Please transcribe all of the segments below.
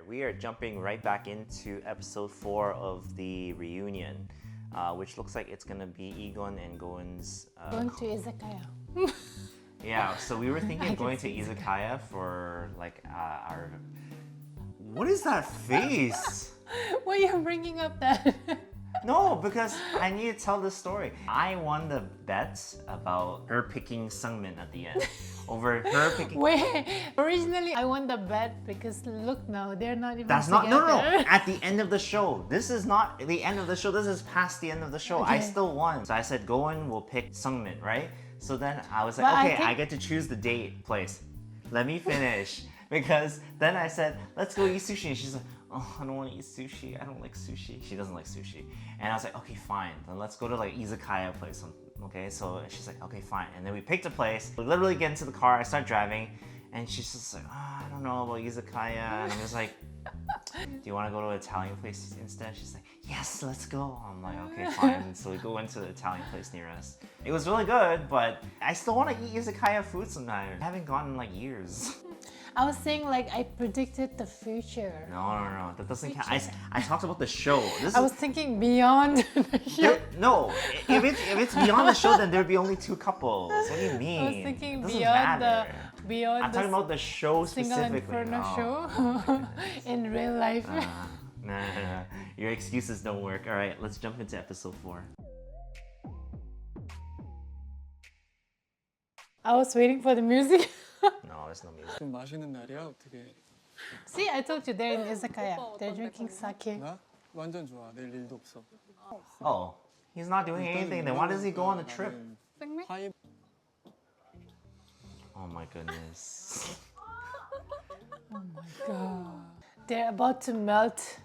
we are jumping right back into episode 4 of the reunion, which looks like it's gonna be Egon and Goen's. Going to izakaya. Yeah, so we were thinking of going to izakaya for like our. What is that face? Why are you bringing up that? No, because I need to tell this story. I won the bets about her picking Sungmin at the end over her picking. Wait, originally I won the bet because look now, they're not even That's not no. together. At the end of the show. This is not the end of the show. This is past the end of the show. I Okay. still won. So I said Goen will pick Sungmin, right? So then I was like, But I okay, I think- get to choose the date place. Let me finish. Because then I said, let's go eat sushi. And she's like, oh, I don't want to eat sushi. I don't like sushi. She doesn't like sushi. And I was like, okay, fine. Then let's go to like izakaya place. Okay, so she's like, okay, fine. And then we picked a place. We literally get into the car. I start driving. And she's just like, oh, I don't know about izakaya. And I was like, do you want to go to an Italian place instead? She's like, yes, let's go. I'm like, okay, fine. So we go into the Italian place near us. It was really good, but I still want to eat izakaya food sometime. I haven't gone in like years. I was saying like I predicted the future. No. That doesn't count. I talked about the show. This I is, was thinking beyond the show. no, if it's beyond the show, then there'd be only 2 couples. What do you mean? I was thinking It doesn't beyond matter. beyond I'm the talking about the show Single specifically. Inferno No. show in real life. Nah. Your excuses don't work. All right, let's jump into episode 4. I was waiting for the music. No, there's no music. 좀 마시는 날이야 어떻게? See, I told you they're in izakaya. They're drinking sake. 나 완전 좋아. 내일 일도 없어. Oh, he's not doing anything. Then why does he go on the trip? 파이 Oh my goodness. Oh my god. They're about to melt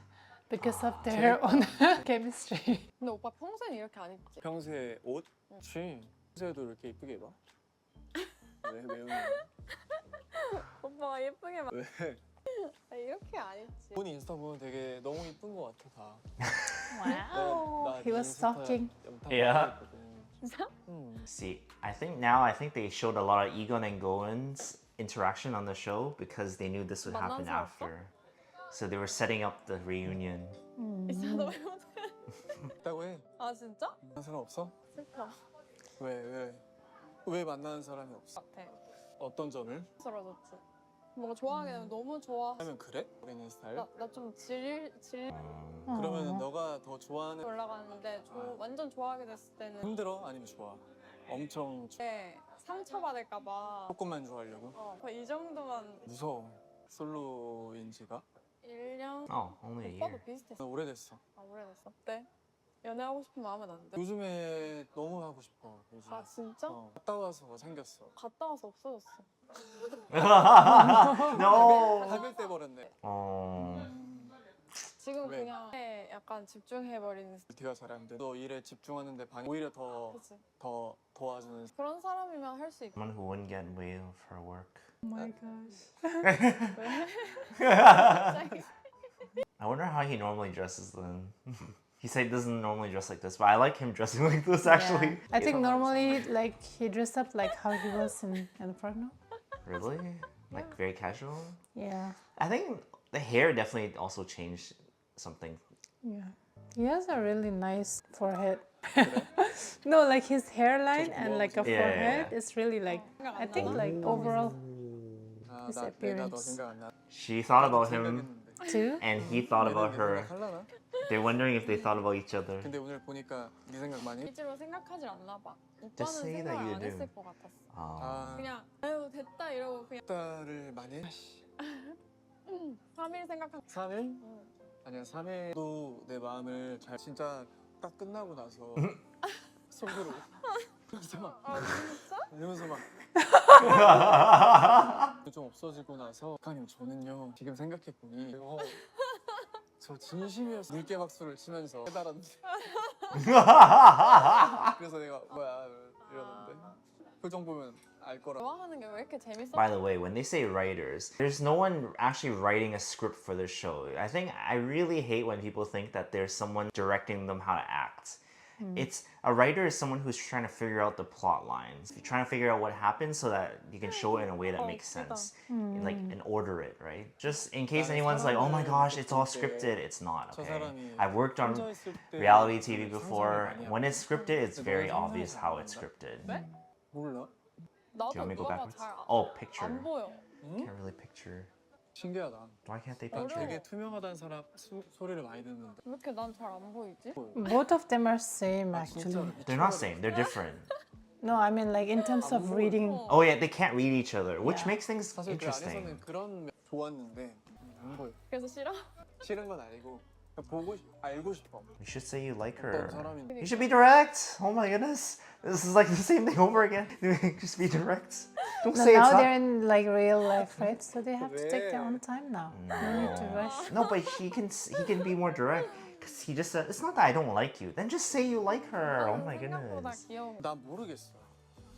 because of their own chemistry. 근데 오빠 평소엔 이렇게 안 입지? 평소에 옷? 그치. 평소에도 이렇게 이쁘게 입어? 왜 웃는 거야? 오빠가 예쁘게 막 왜? 아, 이렇게 안 입지? 본 인스타 보면 되게 너무 이쁜 거 같아 다. Wow. He was stalking. Yeah. 진짜? See, I think they showed a lot of Egon and Goen's interaction on the show because they knew this would happen 만나서 after. So they were setting up the reunion. 있어도 왜 못해? 있다고 해. 아 진짜? 만난 사람 없어? 슬퍼 왜 만나는 사람이 없어? 같아 어떤 점을? 쓰러졌지 뭔가 좋아하게 되면 너무 좋아 하면 그래? 우리는 스타일? 나좀 질 그러면 너가 더 좋아하는 올라가는데 완전 좋아하게 됐을 때는 힘들어? 아니면 좋아? 엄청 상처받을까봐 조금만 좋아하려고? 이 정도만 무서워. 솔로인지가? 1년? Oh, only a 오빠도 year. 비슷했어 오래됐어. 아 오래됐어 어때? 연애하고 싶은 마음은 안 돼? 요즘에 너무 하고 싶어. 요즘. 아 진짜? 갔다 와서 생겼어. 갔다 와서 없어졌어 No. 학을 때 버렸네. 지금 왜? 그냥 약간 집중해버리는 네가 잘하는데 너 일에 집중하는데 오히려 더 그치? 도와주는. 그런 사람이면 할 수 있고 Someone who wouldn't get wave for work. Oh my gosh. I wonder how he normally dresses then. He said he doesn't normally dress like this, but I like him dressing like this actually. Yeah. I think normally like he dressed up like how he was in Inferno. Really? Like very casual? Yeah. I think the hair definitely also changed something. Yeah. He has a really nice forehead. No, like his hairline and like a Yeah, forehead yeah. is really like I think like overall 아, His 내가 너 appearance. 생각 안 나. She thought about him 생각했는데. too. and he thought about her. 할라나? They're wondering if they thought about each other. 근데 오늘 보니까 네 생각 많이. 실제로 생각하질 않나 봐. Just 오빠는 say 생각 that you 안 do. 했을 것 같았어. Oh. 그냥 아유 됐다 이러고 그냥 딸을 많이 해? 3일 생각한 3일? 아니야 3일도 내 마음을 잘 진짜 딱 끝나고 나서 속으로 이러면서 막 아 진짜? 이러면서 막 좀 없어지고 나서 작가님 저는요 지금 생각해보니 저 진심이었어 물개 박수를 치면서 깨달았는데 그래서 내가 뭐야 이러는데 표정 보면 알 거라. 좋아하는 게 왜 이렇게 재밌어? By the way, when they say writers, there's no one actually writing a script for the show. I really hate when people think that there's someone directing them how to act. It's a writer is someone who's trying to figure out the plot lines. You're trying to figure out what happened so that you can show it in a way that Oh, makes 그다. sense, like and order it, right? Just in case 나는 anyone's like, oh my 사람을 gosh, it's all 볼 때 scripted. It's not. 저 Okay, 사람이 I've worked on 혼자 있을 때 reality TV 상상을 before. 많이 When it's scripted, it's 근데 very 너는 obvious 상상을 how 안 it's 한다? scripted. 네? 몰라? Do you 나도 want me to go 누가 backwards? 잘 Oh, picture. 안 보여. 응? Can't really picture. 신기하다. Why can't they 난 picture? 되게 투명하다는 사람 소리를 많이 듣는데. 왜 이렇게 난 잘 안 보이지? Both of them are same 아, actually. 진짜로 They're not same. They're different. No, I mean like in terms of reading. Oh yeah, they can't read each other, which Yeah. makes things 사실 그 interesting. 안에서는 그런 면 좋았는데 안 보여. 그래서 싫어? 싫은 건 아니고 그냥 알고 싶어. You should say you like 어떤 her. 사람인지. You should be direct. Oh my goodness, this is like the same thing over again. Just be direct. Don't No, say it's now they're not. in like real life, right? So they have to take their 왜? own time now. No need to rush. No, but he can be more direct. Cause he just said it's not that I don't like you. Then just say you like her. Oh my 생각보다 goodness. 귀여운 난 모르겠어.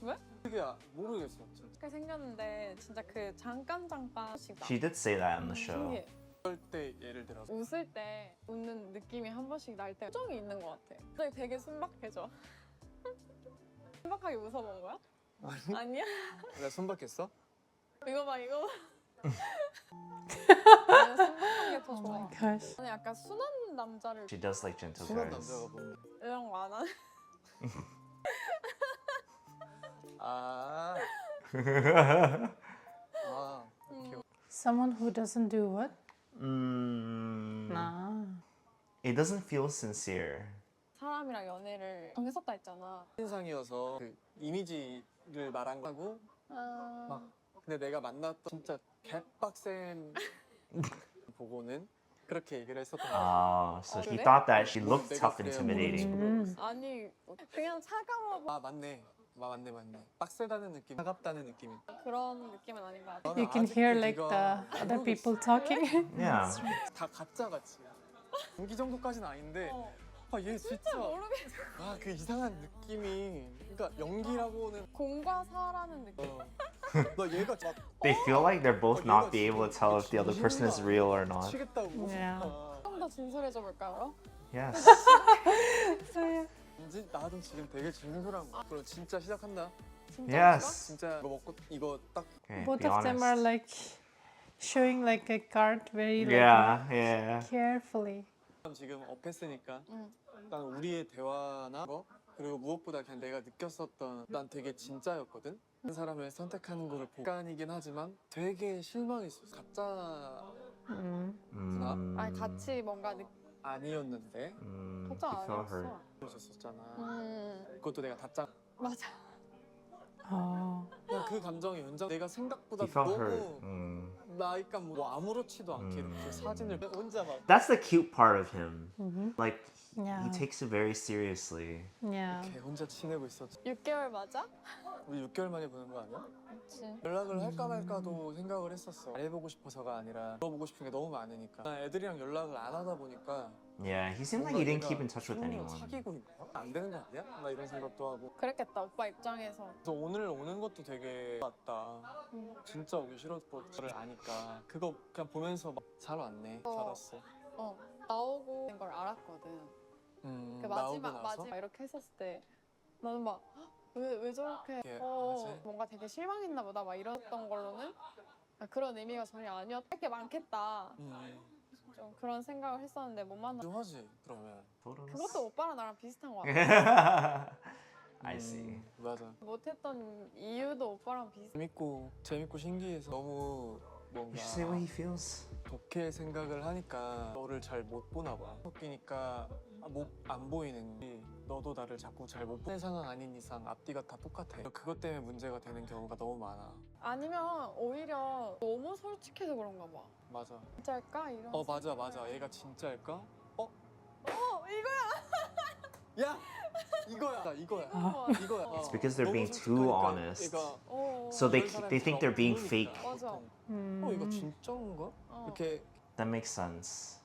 왜? 그게 모르겠어. 진짜. 게 생겼는데 진짜 그 잠깐씩 나. She did say that in the show. 신기해. 그럴 때 예를 들어서 웃을 때 웃는 느낌이 한 번씩 날 때 표정이 있는 것 같아. 갑자기 되게 순박해져. 순박하게 웃어본 거야? 아니야? 내가 손박했어? 이거 봐 이거. 나는 순박한 게 더 Oh 좋아. my gosh. 나는 약간 순한 남자를 She does like gentle 순한 guys. 남자가 뭔데? 이런 거 안 하는. 아. 아. Someone who doesn't do what? Mm, Nah. it doesn't feel sincere. 사람이랑 연애를 정했었다 했잖아. 신상이어서 그 이미지를 말한 거고 아... 근데 내가 만났던 진짜 개빡센 보고는 그렇게 얘기를 했었던 거야. So he 그래? thought that she looked 내가 tough, 그래야 intimidating. 모르지. 아니 그냥 차가워 아 맞네. 맞네. 빡세다는 느낌, 차갑다는 느낌. 그런 느낌은 아닌 것 같아. You can hear like the other people talking. Yeah. 다 가짜 같이. 연기 정도까지는 아닌데 어, 아 얘 진짜 모르겠어. 아 그 이상한 느낌이 그러니까 연기라고는 공과 사라는 느낌. 나 얘가 막 They feel like they're both not be able to tell if the other person is real or not. 치겠다고. Yeah. 좀 더 진솔해져 볼까요? Yes. 왠지 나도 지금 되게 진솔한 거. 그럼 진짜 시작한다. 진짜 Yes. 진짜 이거 먹고 이거 딱 Okay, Both be of them are honest. like showing like a card very like Yeah. carefully. 지금 업했으니까 응. 일단 우리의 대화나 거 그리고 무엇보다 그냥 내가 느꼈었던 난 되게 진짜였거든. 그 사람을 선택하는 거를 보간이긴 하지만 되게 실망했어. 가짜 아니 같이 뭔가 아니었는데 걱정 he 안 felt hurt. 했어. 그러셨었잖아. 그것도 내가 다짜. 맞아. Oh. 그냥 그 감정이 연장. 내가 생각보다 He felt 너무 hurt. 나이까 뭐 아무렇지도 않게 이렇게 사진을 혼자 막. That's the cute part of him. Like Yeah. he takes it very seriously. Yeah. 이렇게 혼자 지내고 있었지. 6개월 맞아? 우리 6개월 만에 보는 거 아니야? 그치. 연락을 할까 말까도 생각을 했었어. 잘해보고 싶어서가 아니라 물어보고 싶은 게 너무 많으니까. 나 애들이랑 연락을 안 하다 보니까 Yeah, he seemed like he didn't keep in touch with anyone. 사귀고 있나? 안 되는 거 아니야? 나 이런 생각도 하고. 그랬겠다 오빠 입장에서. 그래서 오늘 오는 것도 되게 맞다. 진짜 오기 싫었을 아니까 그거 그냥 보면서 막 잘 왔네. 잘 왔어. 어 나오고 된 걸 알았거든. 그 나오고 마지막 나서 이렇게 했었을 때 나는 막 왜 저렇게 예, 맞아. 뭔가 되게 실망했나 보다 막 이랬던 걸로는 그런 의미가 전혀 아니었다. 할 게 많겠다. 좀 그런 생각을 했었는데 못 만나. 좀 하지 그러면. 그것도 오빠랑 나랑 비슷한 것 같아. I see. 맞아. 못했던 이유도 오빠랑 비슷. 재밌고 신기해서 너무 You 뭔가 should say what he feels. 좋게 생각을 하니까 너를 잘 못 보나 봐. 섞이니까 안 보이는 게 너도 나를 자꾸 잘 못 보는 상황 아닌 이상 앞뒤가 다 똑같아. 그것 때문에 문제가 되는 경우가 너무 많아. 아니면 오히려 너무 솔직해서 그런가 봐. 맞아. 진짜일까 이런. 맞아. 얘가 진짜일까? 이거야. 야! 이거야. 이거야. It's because they're 너무 being too 솔직하니까 honest. 얘가 So they 다른 they think they're being 사람처럼 fake. 보이니까. 맞아. 이거 진짜인가? 이렇게 That makes sense.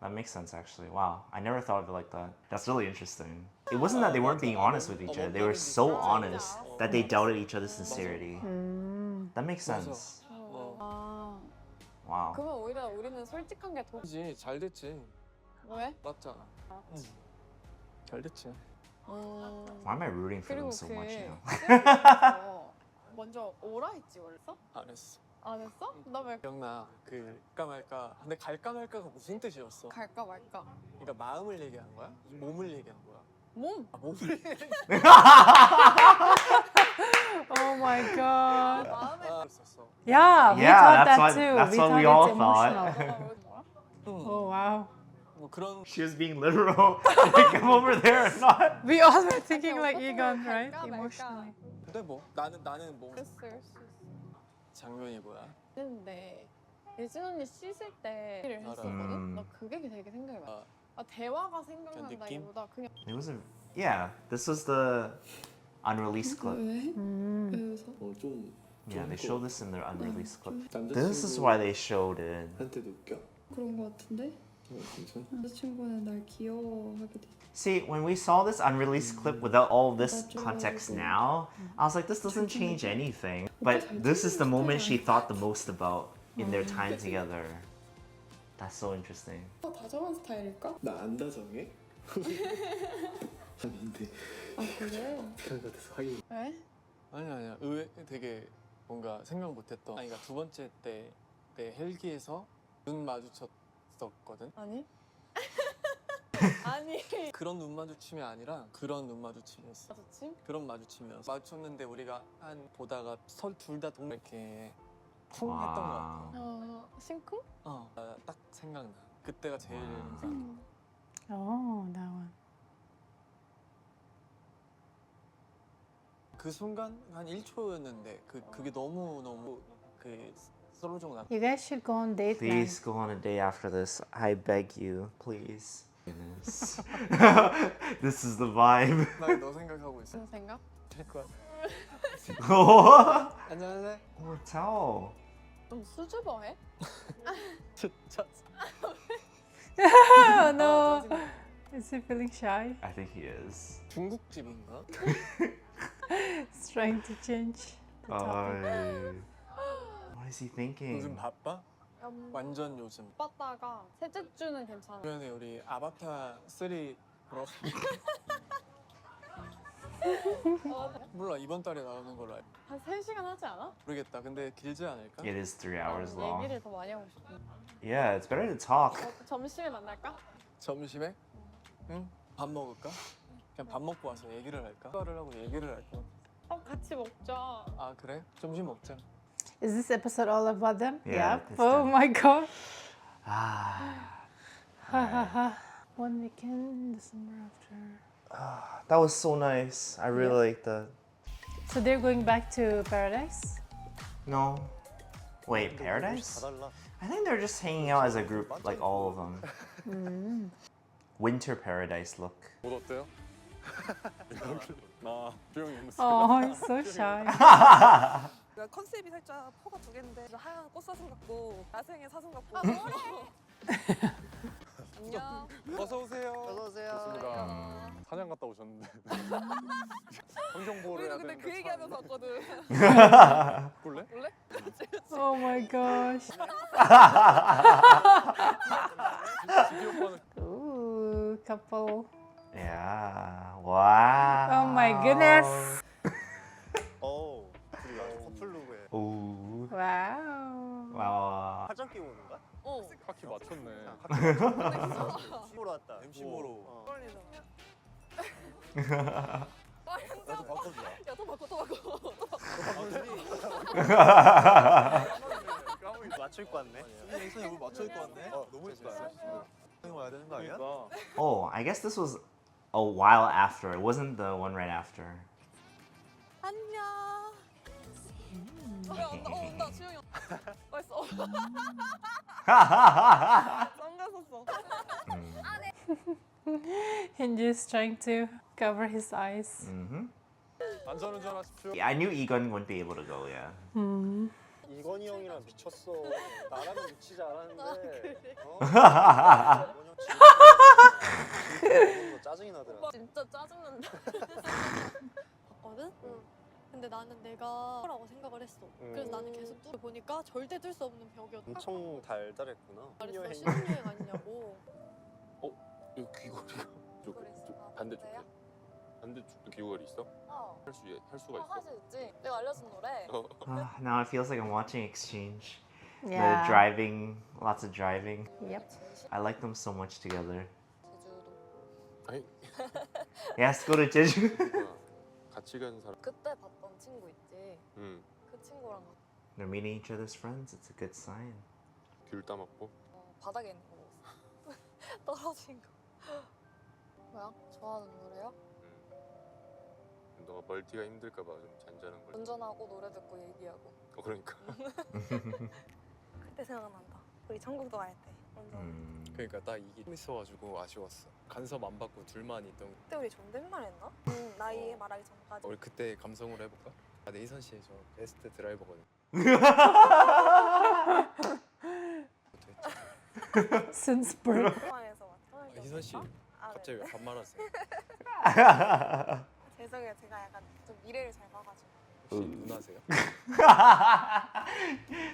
That makes sense actually. Wow, I never thought of it like that. That's really interesting. It wasn't that they weren't being honest with each other. They were so honest that they doubted each other's sincerity. That makes sense. 아 Wow. 그러면 오히려 우리는 솔직한 게 더. 그지 잘 됐지. 왜? 맞잖아. 잘 됐지. Why am I rooting for them 그리고 so 그 much now? 시험에서 먼저 오라 했지 원래? 안 했어. 안 했어? 나 왜 기억나. 그 갈까 말까. 근데 갈까 말까가 무슨 뜻이었어? 갈까 말까? 그러니까 마음을 얘기한 거야? 몸을 얘기한 거야? 몸! 아, 몸을 얘기한 Oh my god. 마음에 거야? 있었어. Yeah, we Yeah, thought that's that what- too. that's we what thought we all it's thought. emotional. 너가 왜 뭐야? Oh wow. 뭐 그런 She was being literal. Did they come over there or not? We all were thinking like 어떻게 Egon, 갈까 right? 말까. Emotionally. 근데 뭐 나는 뭐 그랬을 수 장면이 뭐야? 있는데 예진 언니 씻을 때 얘기를 알아. 했었거든? 나 그게 되게 생각이 나. 아 대화가 생각난다기보다 그냥 It was a yeah. This was the unreleased clip. 좀 Yeah, they showed this in their unreleased clip. 남자친구 This is why they showed it. 한테도 웃겨? 그런 거 같은데? 진짜? 남자친구는 날 귀여워하게 돼. See, when we saw this unreleased clip without all this context now, I was like, this doesn't change anything. But this is the moment she thought the most about in their time together. That's so interesting. 다정한 스타일일까? 나 안 다정해? 아닌데 아 그래? 스타일 같아서 하긴 왜? 아니야 의외 되게 뭔가 생각 못했던 아니 그러니까 두 번째 때 내 헬기에서 눈 마주쳤었거든. 아니? 아니 그런 눈 마주침이 아니라 그런 눈 마주침이었어. 마주침? 그런 마주침이었어. 마주쳤는데 우리가 한 보다가 둘 다 이렇게 쿵 했던 것 같아. 싱크? 딱 생각나. 그때가 제일 인상. Oh, that one. 그 순간 한 1초였는데 그게 너무 그 솔로종 나. You guys should go on date night. Please go on a day after this. I beg you, please. Goodness. This is the vibe. 나 너 생각하고 있어. 무슨 생각? 될 거야. Oh, 안녕하세요. tell. 좀 수줍어해? 진짜. Oh no. Is he feeling shy? I think he is. 중국집인가? He's trying to change the topic. What is he thinking? 요즘 바빠? 완전 요즘. 빠다가 셋째 주는 괜찮아. 주변에 우리 아바타 3 보러 몰라 이번 달에 나오는 걸로 알고. 한 3시간 하지 않아? 모르겠다. 근데 길지 않을까? It is 3 hours long. 얘기를 더 많이 하고 싶어. Yeah, it's better to talk. 점심에 만날까? 점심에? 응? 밥 먹을까? 그냥 밥 먹고 와서 얘기를 할까? 대화를 하고 얘기를 할까? 같이 먹자. 아 그래? 점심 먹자. Is this episode all about them? Yeah, Yep. it's Oh them. my god. Ah, Ha ha ha. One weekend, December after. that was so nice. I really liked that. So they're going back to paradise? No. Wait, Paradise? I think they're just hanging out as a group, like all of them. Winter Paradise look. 옷 어때요? 나 수영이 Oh, he's so shy. 그러니까 컨셉이 살짝 퍼가 두 개인데 하얀 꽃사슴 같고 야생의 사슴 같고 안녕 어서 오세요. 어서 오세요. 좋습니다. 사냥 갔다 오셨는데 환경보호를 해야 우리도 근데 되는데 그 얘기하면서 왔거든 볼래? 원래? Oh my gosh. 지기 오빠는 Ooh, couple. Yeah. Wow. Oh my goodness. 오, 둘이 커플룩에 Ooh. Wow. Wow. 화장 끼고 오는 거야? 어 카키 맞췄네. 보러 왔다. MC 보러. 떨리다 나도 바꿔주라. 야또 바꿔 또 바꿔 맞춰 입고 왔네. 선생님 이거 맞춰 입고 왔네. 너무 예쁘다. 선생님 와야 되는 거 아니야? 그러니까 Oh, I guess this was a while after. It wasn't the one right after. 안녕 온다 수영이 맛있어 선글라스 썼어 And just trying to cover his eyes. Mm-hmm. 안전운전 하십시오. I knew Egon wouldn't be able to go. Yeah. 이건희 형이랑 미쳤어. 나라면 미치지 않았는데. 어? 이건희 형 짜증이 나더라. 진짜 짜증난다 봤거든? 근데 나는 내가 라고 생각을 했어. 그래서 나는 계속 뚫어 보니까 절대 뚫을 수 없는 벽이었다. 엄청 달달했구나. 말했어. 신혼여행 아니냐고. 이 귀걸이가 이쪽 그랬어. 반대쪽 그래요? 반대쪽도 기호걸이 있어? 할 수가 있어? 할 수 있지. 내가 알려준 노래. Now it feels like I'm watching Exchange. Yeah. The driving, lots of driving. Yep. I like them so much together. 제주도. 아니 He has to go to Jeju. 뭐야 같이 간 사람 그때 봤던 친구 있지. 응 그 친구랑 They're meeting each other's friends. It's a good sign. 귤 따먹고 바닥에 있는 거 먹었어. 떨어진 거. 뭐야? 좋아하는 노래요? 너가 멀티가 힘들까 봐 좀 잔잔한 걸 운전하고 노래 듣고 얘기하고. 그러니까 그때 생각난다. 우리 천국도 갈 때. 운전. 그러니까 딱 이게 있어가지고 아쉬웠어. 간섭 안 받고 둘만 있던. 그때 우리 존댓말 했나? 나이 말하기 전까지. 우리 그때 감성으로 해볼까? 아, 근데 희선 씨 저 베스트 드라이버거든. Since birth. 상황에서 아, 희선 씨 갑자기 왜 반말하세요? 죄송해요. 제가 약간 좀 미래를 잘 봐가지고. 혹시 누나세요?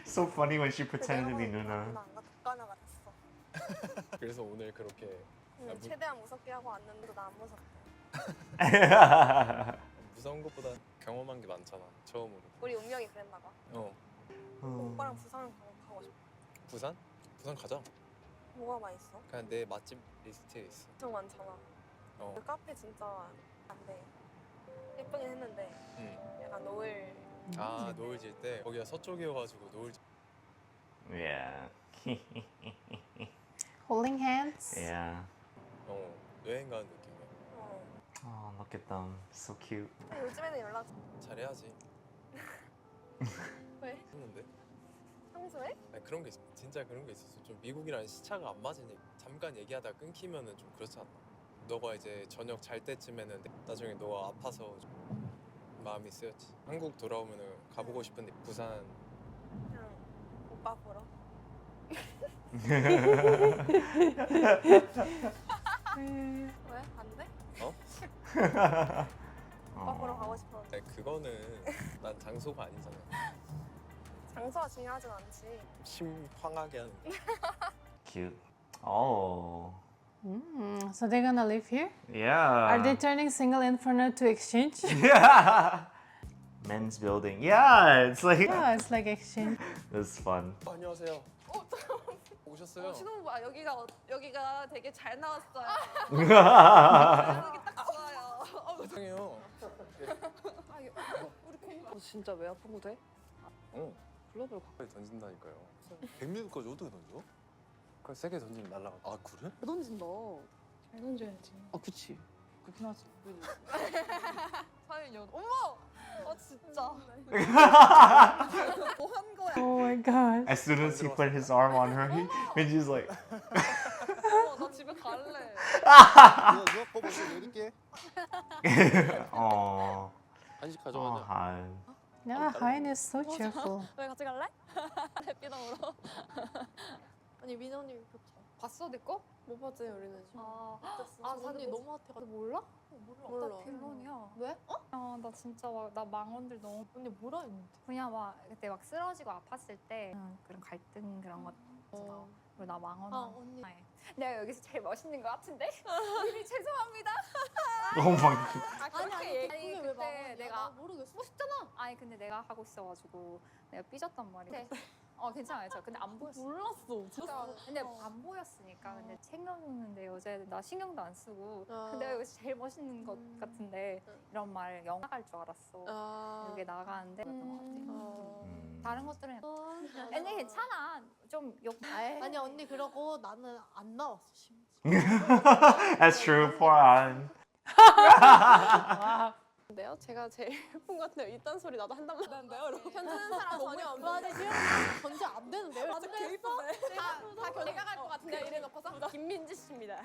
So funny when she pretended to be Nuna. 누나 안 독가나가 됐어. 그래서 오늘 그렇게 아, 최대한 무섭게 하고 왔는데도 나 안 무섭대. 무서운 것보다 경험한 게 많잖아. 처음으로. 우리 운명이 그랬나 봐. 오빠랑 부산 가고 싶어. 부산? 부산 가자. 뭐가 맛있어? 그냥 내 맛집 리스트에 있어. 엄청 많잖아. 그 카페 진짜 안 돼. 예쁘긴 했는데 응. 약간 노을. 아 노을 질 때 거기가 서쪽이어가지고 노을. Yeah. Holding hands. Yeah. 여행 가는 느낌이야. Oh, look at them. So cute. 근데 요즘에는 연락 잘해야지. 왜? 했는데. 평소에? 아니, 그런 게 진짜 그런 게 있었어. 좀 미국이랑 시차가 안 맞으니 잠깐 얘기하다 끊기면은 좀 그렇지 않나? 너가 이제 저녁 잘 때쯤에는 나중에 너가 아파서 좀 마음이 쓰였지. 한국 돌아오면은 가보고 싶은데 부산. 그냥 오빠 보러. 왜? 안 돼? 오빠 보러 가고 싶었는데. 아니, 그거는 난 장소가 아니잖아. 장소가 중요하진 않지. 심황하게 하는. Cute. Oh. So they're gonna live here? Yeah. Are they turning single inferno to exchange? Yeah. Men's building. Yeah, it's like Yeah, it's like exchange. it's fun. 안녕하세요. 오셨어요? 지금 봐 여기가 되게 잘 나왔어요. yeah. 여기 딱 좋아요. 죄송해요. 진짜 왜 아픈 거 돼? 글로벌 가까이 던진다니까요. 100m까지 어떻게 던져? 그걸 세게 던지면 날라가. 아 그래? 던진다. 잘 던져야지. 아 그치. 그렇긴 하지. 사연이 어머. 진짜. 뭐 한 거야? Oh my god. As soon as he put his arm on her, and she's like, 나 집에 갈래. 누가 거 먼저 내릴게. "Oh, 한식 oh, 가져가자. Han." Yeah, Hein is so cheerful. 왜 같이 갈래? 햇빛으로. 아니 민호 언니 겹쳐. 봤어 내 거? 못 봤지 우리는 지금. 언니 너무 핫해가지고 몰라? 몰라. 나 별로냐. 왜? 나 진짜 나 망원들 너무 언니 뭐라 했는데? 그냥 막 그때 막 쓰러지고 아팠을 때 그런 갈등 그런 것 있어. 그리고 나 망원. 언니. 내가 여기서 제일 멋있는 것 같은데? 미리 죄송합니다. Oh my god. 그렇게 그게 왜 그때 망언이야? 내가 나 모르겠어. 멋있잖아. 아니 근데 내가 하고 있어가지고 내가 삐졌단 말이야. 괜찮아요. 저 근데 안 보였어. 몰랐어. 진짜. 근데 안 보였으니까. 근데 챙겨주는데 여자애들 나 신경도 안 쓰고. 아. 근데 여기서 제일 멋있는 것 같은데 이런 말 영화 나갈 줄 알았어. 이게 나가는데 그랬던 것 같아. 다른 것들은 근데 괜찮아. 좀 욕. 아니 언니 그러고 나는 안 나왔어 심지어. That's true. Poor Han. 근데요? 제가 제일 예쁜 것 같아요. 이딴 소리 나도 한단 말인데요. 괜찮은 사람 전혀 안 보여지지? 전혀 안 되는데요? 안 됐어? 다 견디가 갈것 같은데 이래놓고서 김민지 씨입니다.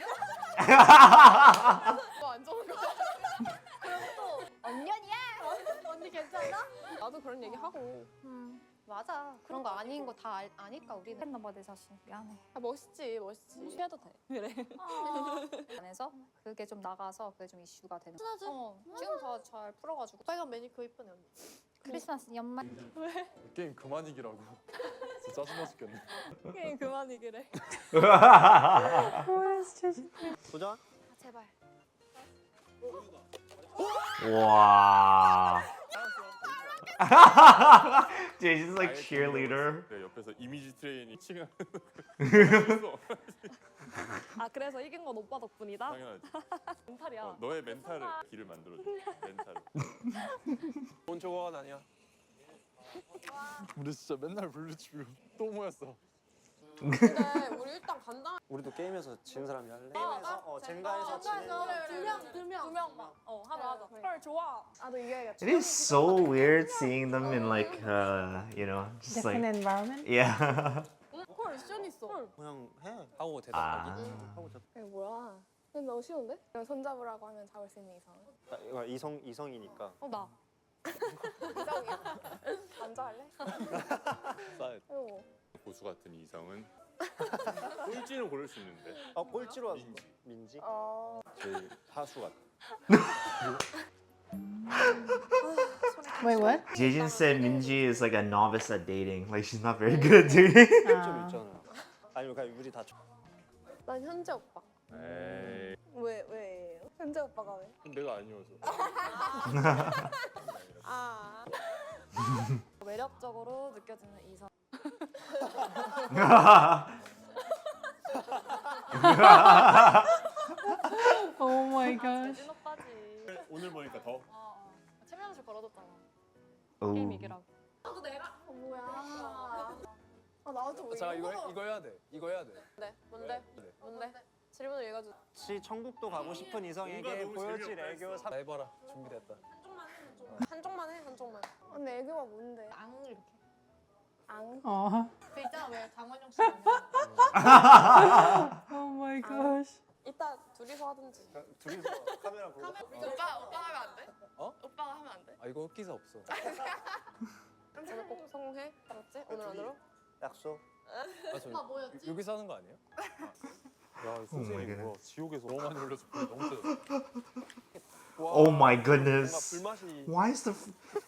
뭐안 좋은 거. 언년이야? 언니 괜찮아? 나도 그런 얘기 하고. 맞아. 그런 거 아닌 거 다 아니까 우리는. 했나 봐 내 자신. 미안해. 멋있지. 해도 돼. 그래. 안에서 그게 좀 나가서 그게 좀 이슈가 되는. 친하지? 지금 다 잘 풀어가지고. 빨간 매니큐어 이쁘네 언니. 크리스마스 연말. 게임 그만 이기라고. 진짜 짜증나 죽겠네. 게임 그만 이기래. 도전? 제발. Wow. Dude, she's like cheerleader. 내가 옆에서 이미지 트레이닝 칭하는 아 그래서 이긴 건 오빠 덕분이다? 당연하지. 멘탈이야. 너의 멘탈을 길을 만들어줘. 멘탈을. 좋은 조건 아니야. 우리 진짜 맨날 블루치고 또 모였어. 근데 우리 일단 간다. 우리도 게임에서 지는 사람이 할래? 젠가에서 두명 막. 하자. 헐 좋아. 나도 이겨야겠다. It is so weird seeing them in like, just Different like, environment. yeah. 헐 시전 있어. 그냥 해. 하고 아. 대답하기. 하고 이게 뭐야? 근데 너무 쉬운데? 이거 손잡으라고 하면 잡을 수 있는 이상은? 이성이니까. 나. 이상이야. 앉아 할래? 싸야 이거. 고수 같은 이성은 꼴찌는 고를 수 있는데. 꼴찌로 하자. 민지. 민지? 제일 하수 같아. Wait, what? Jejin said Minji is like a novice at dating. Like she's not very good at dating. 좀 있잖아. 아니면 그냥 우리 다 난 현재 오빠. 에이. 왜요? 현재 오빠가 왜? 내가 아니어서. 아. 매력적으로 느껴지는 이성. Oh my gosh. 재진 오빠지. 오늘 보니까 더. 최면술 걸어뒀잖아. Oh. 게임 이기라고. 뭐야? 아 나도 왜 자 이거 이거 해야 돼. 이거 해야 돼. 네. 뭔데? 뭔데? 질문을 읽어줘. 시 천국도 가고 싶은 이성에게 뭔가 너무 보여줄 재미없다 애교 했어. 해봐라. 준비됐다. 한쪽만 해, 한쪽만. 근데 애교가 뭔데? 앙 이렇게. 앙? Aw. 그 있잖아 왜 강원영 씨 Oh my gosh. 이따 둘이서 하든지. 둘이서 카메라 보고. 오빠 하면 안 돼? 어? 오빠가 하면 안 돼? 아 이거 흑기사 없어. 오늘 꼭 성공해. 알았지? 오늘 안으로. 약속. 오빠 뭐였지? 여기서 하는 거 아니에요? 야, 선생님 God. 뭐야? 지옥에서 너무 많이 올려서 너무 세졌어. Oh my goodness. 불맛이 Why is 것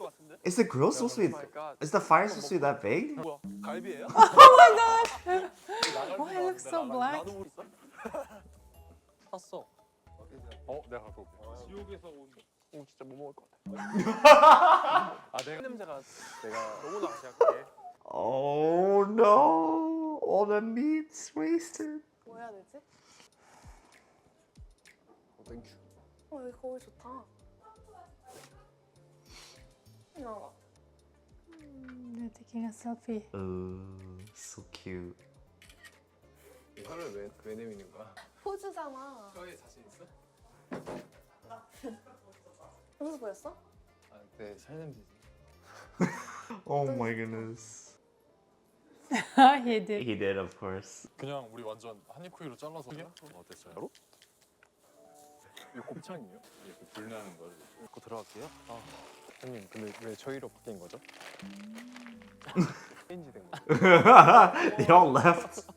같은데? is the grill supposed to be, is the fire supposed to be that big? 뭐야? 갈비예요? Why it looks so black? 나도 있어? 샀어. 내가 갖고 올게. 지옥에서 온. 진짜 못 먹을 것 같아. 아 내가 냄새가 내가 너무 낚시할게. Oh no. All the meat's wasted. 뭐 해야 되지? 땡큐. 여기 거울 좋다. 나와. They're taking a selfie. Oh, so cute. 이거를 왜 내미는 거야? 포즈잖아. 저에 자신 있어? 무슨 보였어? 네 살냄새지. Oh my goodness. He did. He did, of course. 그냥 우리 완전 한입쿠이로 잘라서. 어땠어요? 이거 곱창이에요? 이렇게 불 나는 걸. 이거 들어갈게요. 아 형님 근데 왜 저희로 바뀐 거죠? 체인지 된 거. They all left.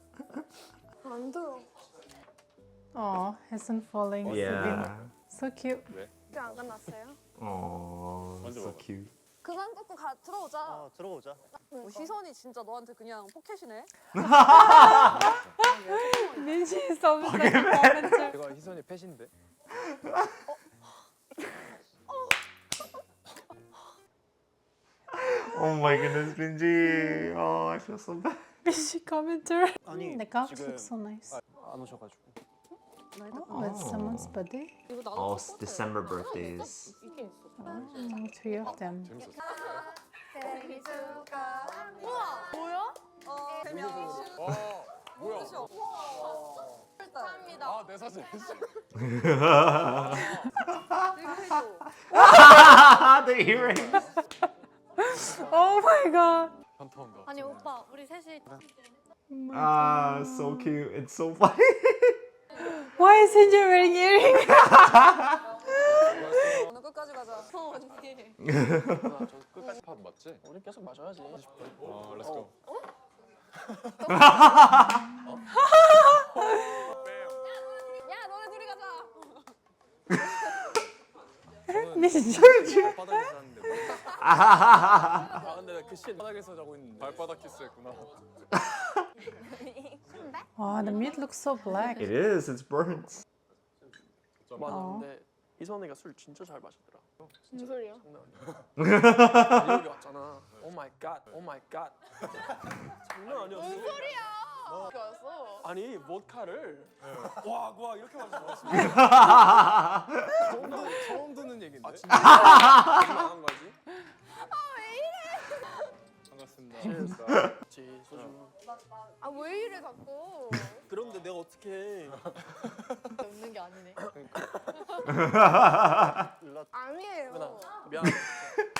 안 들어. Oh, isn't falling. Yeah. So cute. 이제 안 끝났어요? Oh, 먼저 so 봐봐. cute. 그만 꺾고 들어오자. 들어오자. 시선이 진짜 너한테 그냥 포켓이네. Minji is always like a commenter. 제가 희선이 펫인데. Oh my goodness, Minji. Oh, I feel so bad. Minji commenter. 아니, The couch 지금- looks so nice. 안 오셔가지고. Oh, it's someone's birthday. 이거 나도 All 똑같아. December birthdays. 있긴 있어. Oh, three of them. 재밌었어. 생일 축하합니다. 우와 뭐야? 뭐야? 축하합니다. 내 사진. The earrings. Oh my god. 현타 온다. 아니 오빠 우리 셋이 Ah, so cute. It's so funny. Why is Minji wearing earrings? 오늘 끝까지 가자. 언니. 저 끝까지 팝 맞지? 우리 계속 마셔야지. 렛츠고. 야 너네 둘이 가자. Minji. 발바닥에서 잤는데. 아 근데 그 씨 바닥에서 자고 있는데. 발바닥 키스했구나. Oh, the meat looks so black. It is. It's burnt. 맞아. 근데 이선이가 술 진짜 잘 마시더라. 무슨 소리야? 장난 아니야. 여기 왔잖아. 오 마이 갓. 오 마이 갓. 장난 아니었어. 무슨 소리야? 그거였어. 아니 보드카를 와 이렇게 마셨어. 처음 듣는 얘긴데. 아 진짜? 한 거지? 반갑습니다. 지 소주. 아 왜 이래 자꾸? 그런데 내가 어떻게 해? 웃는 게 아니네. 아니에요. 미안.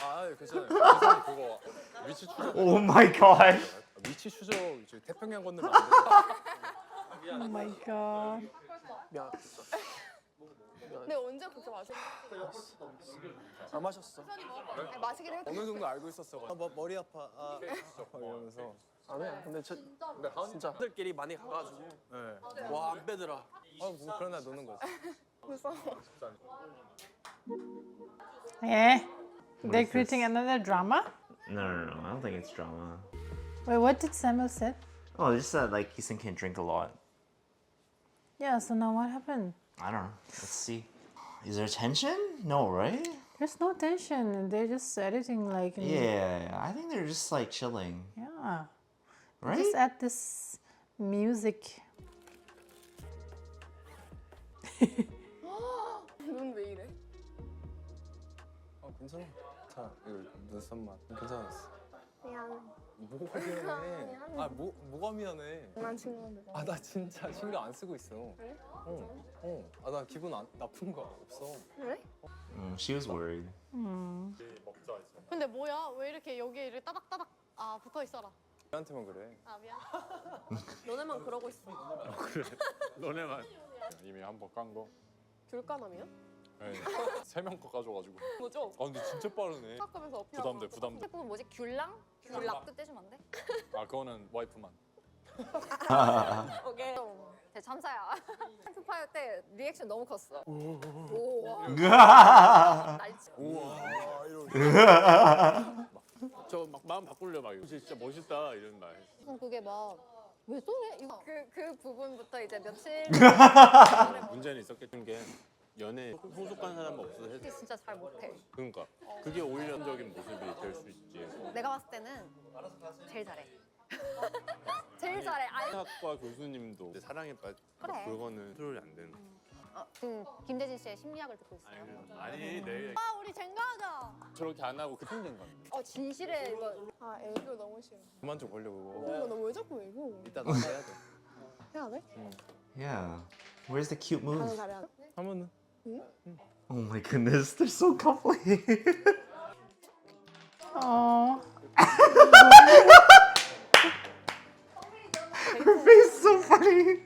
아 괜찮아요. 선생님 그거 위치 추적. Oh my gosh. 위치 추적 저기 태평양 건너면 안 돼요. Oh my god. 미안. 근데 언제 그렇게 마셨어? 안 마셨어. 아니, 마시긴 했. 어느 정도 알고 있었어. 머리 아파. 이러면서. 아니야. 근데 진짜 들끼리 많이 가가지고 네. 와 안 빼더라. 뭐 그런 날 노는 거지. 무서워. Yeah. What They're is creating this? another drama? No. I don't think it's drama. Wait, what did Samuel say? Oh, just that like Heesun can drink a lot. Yeah, so now what happened? I don't know. Let's see. Is there tension? No, right? There's no tension. They're just editing like Yeah, I think they're just like chilling, yeah. right? Just add this music. 넌 왜 이래? 괜찮아. 자 이거 눈썹만 괜찮았어. 미안해. 뭐가 미안해? 뭐가 미안해? 장난친 건데. 아 나 진짜 신경 안 쓰고 있어. 그래? 아 나 기분 나쁜 거 없어. 그래? She was worried. 근데 뭐야? 왜 이렇게 여기에 이렇게 따닥따닥 붙어 있어라. 얘한테만 그래. 아 미안. 너네만 그러고 있어. 그래. 너네만 이미 한 번 깐 거. 귤까남이야? 네. 3명 거 가져가지고. 뭐죠? 아 근데 진짜 빠르네. 학급에서 어필. 부담돼. 태국은 뭐지? 귤랑? 귤락 뜻해주면 안 돼? 아 그거는 와이프만. 오케이. 제 참사야. 스파이어 때 리액션 너무 컸어. 오. 날치. 우와 이러고. 저 막 마음 바꾸려 막 진짜 멋있다 이런 말. 그게 막 왜 쏘래? 이거 그 부분부터 이제 며칠 문제는 있었겠던 게 연애 소속한 사람 없어서 해도 진짜 잘 못해. 그러니까 그게 오히려 적인 모습이 될 수 있지. 내가 봤을 때는 제일 잘해. 제일 잘해. 학과 교수님도 사랑에 빠져. 그래. 그거는 컨트롤이 안 되는. 지금 김대진 씨의 심리학을 듣고 있어요. 아니 내일 우리 젠가하자. 저렇게 안 하고 그 힘든 거. 진실에 이거 아 애교 너무 싫어. 그만 좀 걸려고. 너왜 자꾸 애교? 이따 나도 해야 돼. 해야 돼? Yeah. Where's the cute 하는 move? 잘해야 돼? 하면은. Oh my goodness, they're so complicated. Oh. Her face is so funny.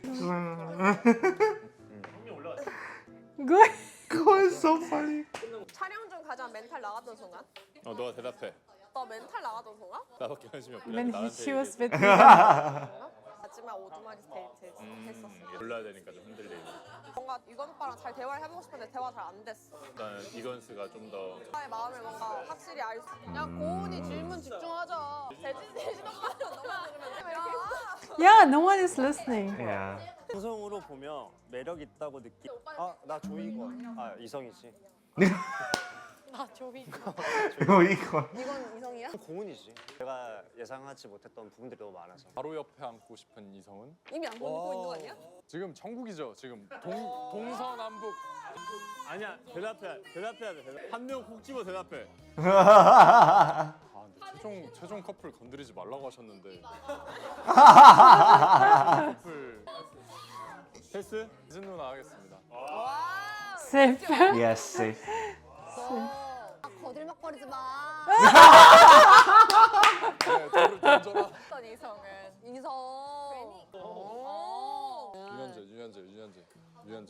Good. God, it's so funny. 촬영 중 가장 멘탈 나갔던 순간? 너가 대답해. 나 멘탈 나갔던 순간? 나밖에 관심이 없고. When 나한테 she was 얘기해. with me. 마지막 오두마리 데이트 했었어. 골라야 되니까 좀 흔들리고. 뭔가 이건 오빠랑 잘 대화를 해보고 싶은데 대화 잘 안 됐어. 일단 이건스가 좀 더 오빠의 마음을 뭔가 확실히 알 수. 야 고은이 질문 집중하자. 재진 오빠는 너무 들으면 Yeah, no one is listening. Yeah. 음성으로 보면 매력 있다고 느끼. 나 조이건. 이성이지. 나 조이. Oh, 이거. 이건 이성이야? 고은이지. 내가 예상하지 못했던 부분들이 너무 많아서. 바로 옆에 앉고 싶은 이성은 이미 안 보고 있는 거 아니야? 지금 천국이죠. 지금 동서남북. 아니야, 대답해야 돼. 한 명 콕 집어 대답해. 아 근데 최종 커플 건드리지 말라고 하셨는데. 커플 패스? 이진 누나 하겠습니다. Safe. Yes, safe. 거들먹거리지 마. 네, 돌을 던져라. 어떤 이성은 이성.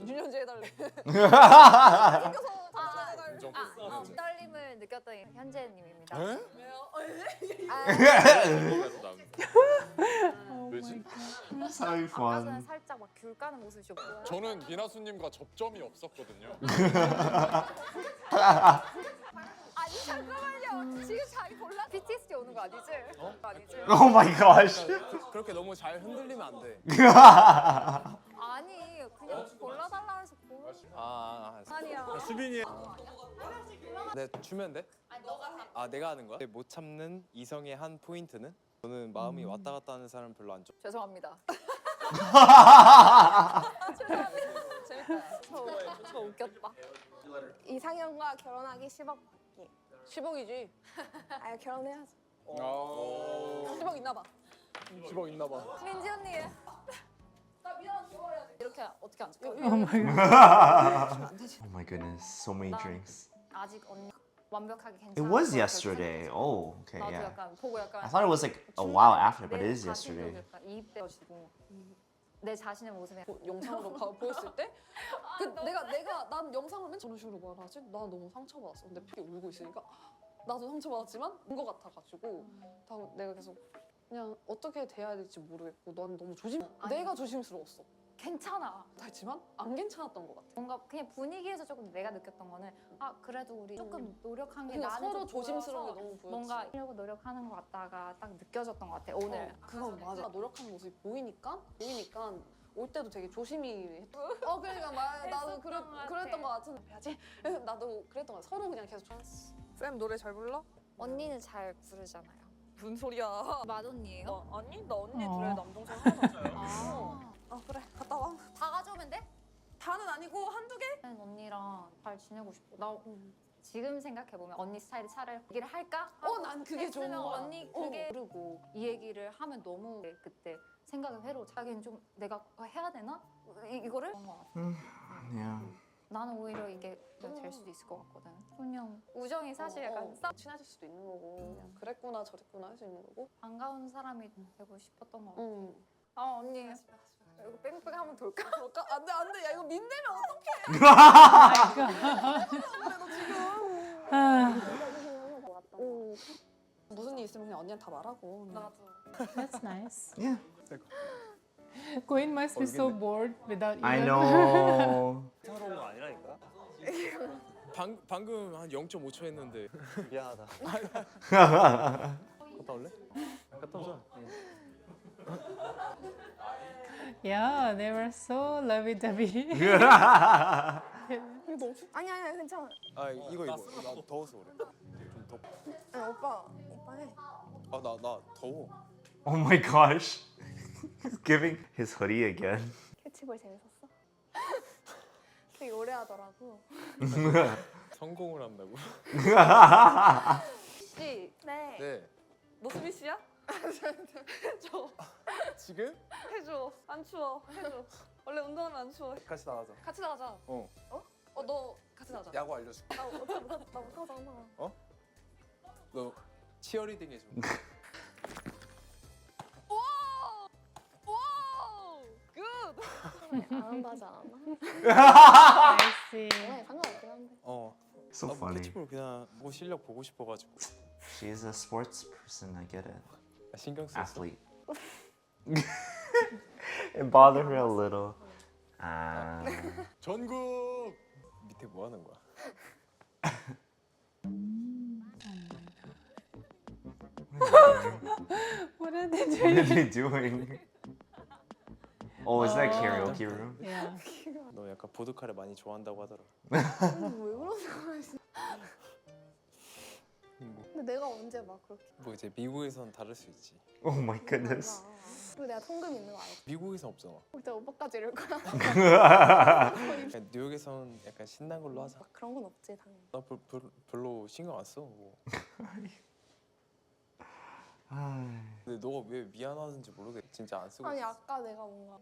유연재 해달래. 떨림을 느꼈던 현재님입니다. 에? 왜지? That's how you 아까 전에 fun. 살짝 막 귤 까는 모습이 좀 보여요. 저는 미나수님과 접점이 없었거든요. 아니 잠깐만요. 지금 자기 골라 BTS 오는 거 아니지? 아니지? Oh my gosh. 그렇게 너무 잘 흔들리면 안 돼. 아니 그냥 골라달라 해서 골라. 아, 아니야. 수빈이 네, 주면 돼? 아, 내가 하는 거야? 못 참는 이성의 한 포인트는? 저는 마음이 왔다 갔다 하는 사람 별로 안 좋아. 죄송합니다. 재밌다. 저 웃겼다. 이상형과 결혼하기 10억. 10억이지. 아 결혼해야지. 10억 있나 봐. 10억 있나 봐. 민지 언니. 이렇게 어떻게 앉을까? Oh my god. Oh my goodness, so many drinks. 아직 언니 완벽하게 괜찮아. It was yesterday. Oh, okay, 나도 yeah. 약간 보고 약간 I thought it was like a while after, but it is 내 yesterday. 자신도 약간 이입돼가지고 내 자신의 모습에 영상으로 보였을 때 난 영상을 맨 저런 식으로 말하지? 나 너무 상처받았어. 근데 피 울고 있으니까 나도 상처받았지만 온 것 같아가지고 내가 계속 그냥 어떻게 대해야 될지 모르겠고 난 너무 내가 조심스러웠어. 괜찮아. 하지만 안 괜찮았던 것 같아. 뭔가 그냥 분위기에서 조금 내가 느꼈던 거는 아 그래도 우리 조금 노력한 게 그냥 나는 서로 좀 조심스러운 게 보여서 너무 보였지. 뭔가 하려고 노력하는 것 같다가 딱 느껴졌던 것 같아 오늘. 그건 맞아. 노력하는 모습이 보이니까 올 때도 되게 조심히 그러니까 나도 그랬던 것 같은데 해야지. 나도 그랬던 것 같아. 서로 그냥 계속 쌤 노래 잘 불러? 언니는 잘 부르잖아요. 무슨 소리야? 맏언니예요? 아니 나 언니 어. 둘의 남동생 하나. 그래 갔다 와. 다 가져오면 돼? 다는 아니고 한두 개? 나는 언니랑 잘 지내고 싶어. 나 지금 생각해보면 언니 스타일이 차라리 얘기를 할까? 난 그게 좋은 했으면 거야. 언니 그게 모르고 이 얘기를 하면 너무 그때 생각이 회로 자기는 좀 내가 해야 되나? 이거를 그런 것 같아. Yeah. 나는 오히려 이게 될 수도 있을 것 같거든. 그냥 우정이 사실 약간 친해질 수도 있는 거고 그냥 그랬구나 저랬구나 할 수 있는 거고. 반가운 사람이 되고 싶었던 것 같아. 아 언니 이거 뺑뺑 한번 돌까? 안돼 야 이거 민대면 어떡해. 무슨 일 있으면 그냥 언니한테 다 말하고. 나도. That's nice. Yeah. Queen must be so bored without you. I know. 새로운 거 아니라니까. 방금 한 0.5초 했는데. 미안하다. 갔다 올래? 갔다 오자. Yeah, they were so lovey-dovey. 아니야 괜찮아. 아 이거 나 더워서 그래. 좀 덥. 아니, 오빠 해. 나 더워. Oh my gosh. He's giving his hoodie again. 캐치볼 재밌었어? 되게 오래 하더라고. 성공을 한다고? 씨. 네. 네. 노수비 씨야? 해줘. 지금? 해줘. 안 추워. 해줘. 원래 운동하면 안 추워. 같이 나가자. 같이 나가자. 너 같이 나가자. 야구 알려줄게. 나 못하잖아. 너 치어리딩 해줘. 안 한다지 않아? I see. 상관없긴 한데. So funny. 캐치볼 그냥 뭐 실력 보고 싶어가지고. She's a sports person. I get it. 신경 쓰였어. Athlete. It bothered her a little. 전국 밑에 뭐 하는 거야? What are they What doing? are they doing? Oh, is that karaoke room? Yeah. 너 약간 보드카를 많이 좋아한다고 하더라. 왜 그러는 거야? 근데 내가 언제 막 그렇게 뭐 이제 미국에선 다를 수 있지. Oh my goodness. 그리고 내가 통금 있는 거 알아? 미국에선 없잖아. 그때 오빠까지 이럴 거야. 그냥 뉴욕에선 약간 신난 걸로 하자. 그런 건 없지 당연히. 나 별로 신경 안 써. 뭐. 근데 너가 왜 미안하는지 모르겠어. 진짜 안 쓰고 아니 있어. 아까 내가 뭔가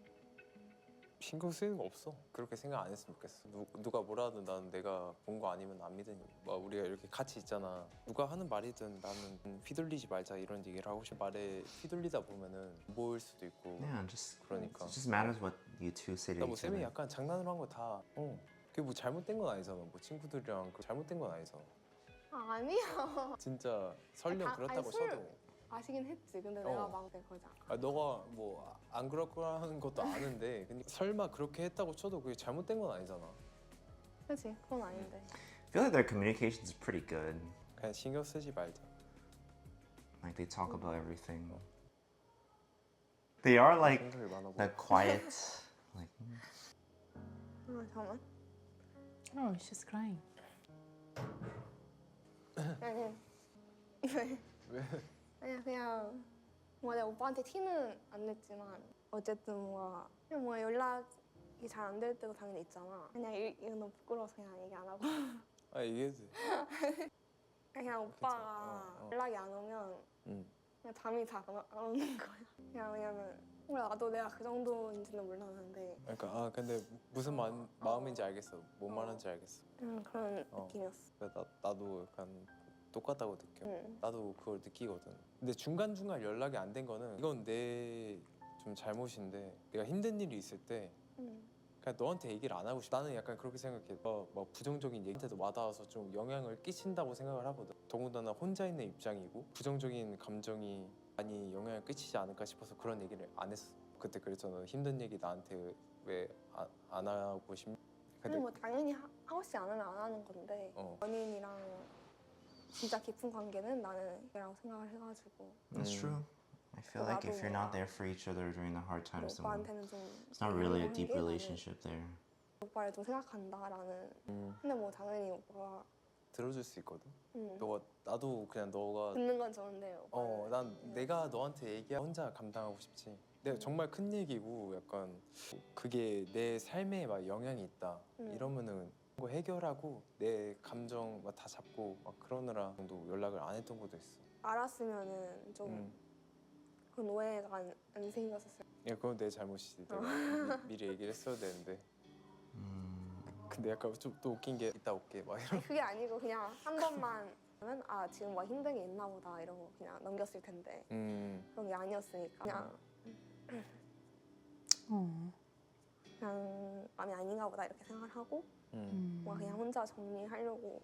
신경 쓰이는 거 없어. 그렇게 생각 안 했으면 좋겠어. 누가 뭐라 하든 나는 내가 본 거 아니면 안 믿으니. 막 우리가 이렇게 같이 있잖아. 누가 하는 말이든 나는 휘둘리지 말자 이런 얘기를 하고 싶어. 말에 휘둘리다 보면은 안 보일 수도 있고. Yeah, just 그러니까. it just matters what you two say to 뭐 each 쌤이 other. 약간 장난으로 한 거 다. 그게 뭐 잘못된 건 아니잖아. 뭐 친구들이랑 잘못된 건 아니잖아. 아니야. 진짜 설령 아니, 그렇다고 술- 쳐도. 아시긴 했지. 근데 내가 막 그러지 않아. 너가 뭐 안 그럴 거라는 것도 아는데 근데 설마 그렇게 했다고 쳐도 그게 잘못된 건 아니잖아. 그렇지. 그건 아닌데. I feel like their communication is pretty good. 그냥 신경 쓰지 말자. Like they talk about everything. They are like 생각이 많아 보여. that quiet. Like 잠깐만. Oh, she's crying. 아니. 아니야 그냥 뭔가 내가 오빠한테 티는 안 냈지만 어쨌든 뭔가 연락이 잘 안 될 때도 당연히 있잖아. 그냥 이거 너무 부끄러워서 그냥 얘기 안 하고. 아 얘기해도 돼. 그냥 오빠가 연락이 안 오면 그냥 잠이 잘 안 오는 거야. 그냥 왜냐면 나도 내가 그 정도인지는 몰랐는데. 그러니까 근데 무슨 마음인지 알겠어. 뭔 말하는지 알겠어. 그런 느낌이었어. 그러니까 나도 약간 똑같다고 느껴. 나도 그걸 느끼거든. 근데 중간중간 연락이 안 된 거는 이건 내 좀 잘못인데 내가 힘든 일이 있을 때 그냥 너한테 얘기를 안 하고 싶어. 나는 약간 그렇게 생각해. 막 부정적인 얘기한테도 와닿아서 좀 영향을 끼친다고 생각을 하거든. 더군다나 혼자 있는 입장이고 부정적인 감정이 많이 영향을 끼치지 않을까 싶어서 그런 얘기를 안 했어. 그때 그랬잖아. 힘든 얘기 나한테 왜 안 하고 싶니? 근데 뭐 당연히 하고 싶지 않으면 안 하는 건데 연인이랑 진짜 깊은 관계는 나는 걔라고 생각을 해가지고. That's true. I feel like if you're not there for each other during the hard times, then 오빠한테는 좀 it's not really a deep relationship there. 오빠를 좀 생각한다라는. 근데 뭐 당연히 오빠가 들어줄 수 있거든. 나도 그냥 너가 듣는 건 좋은데. 난 내가 너한테 혼자 감당하고 싶지. 내가 정말 큰 얘기고 약간 그게 내 삶에 막 영향이 있다 이러면은 그거 해결하고 내 감정 막 다 잡고 막 그러느라 정도 연락을 안 했던 것도 있어. 알았으면은 좀 그런 오해가 안 생겼었어요. 야, 그건 내 잘못이지. 내가 미리 얘기를 했어야 되는데. 근데 약간 좀 또 웃긴 게 이따 올게 막 이런. 그게 아니고 그냥 한 번만 하면 지금 뭐 힘든 게 있나 보다 이러고 그냥 넘겼을 텐데 그런 게 아니었으니까 그냥 마음이 아닌가 보다 이렇게 생각을 하고 뭔가 그냥 혼자 정리하려고.